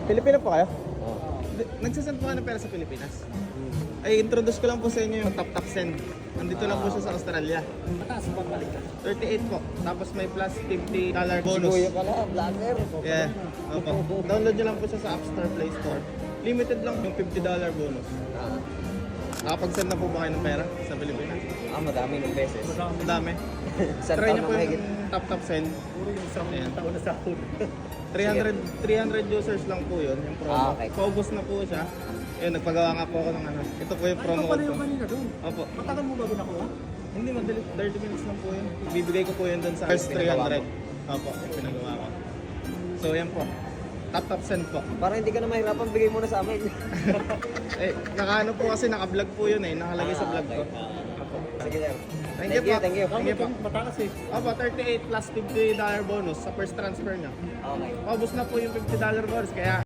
Pilipino po kayo? Oo. Nagsasend po kayo ng pera sa Pilipinas? Ay, introduce ko lang po sa inyo yung Tap Send. Nandito lang po siya sa Australia. Mataas pa balik ka. 38 po. Tapos may plus $50 bonus. Kuya pala, vlogger. Yeah. Opo. Download nyo lang po siya sa App Store, Play Store. Limited lang yung $50 bonus. Ah, Nakapag-send na po ba kayo ng pera sa Pilipinas? madami ng beses. Ang dami. Isang Try taon nyo na po mahigit. yung Tap Send. Puro yung isang Ayan. taon na sahod. 300 users lang po yun, yung promo. Ah, okay. Paubos na po siya. Ayun, nagpagawa nga po ako ng ano. Ito po yung promo Ano code pala ko. yung kanina doon? Opo. Matagal mo ba nakuha? Hindi, madali. 30 minutes lang po yun. Bibigay ko po yun doon sa first Pinagawa 300. Opo, yung pinagawa ko. So, yan po. Tap Send po. Para hindi ka na mahirapan, bigay mo na sa amin. Eh, nakaano po kasi, naka-vlog po yun eh. Nakalagay sa vlog ko. Opo. Sige, sir. Thank you po. Thank you. Thank you po. Mataas eh. Opo, 38 plus $50 bonus sa first transfer niya. Okay. Paubos na po yung $50 bonus, kaya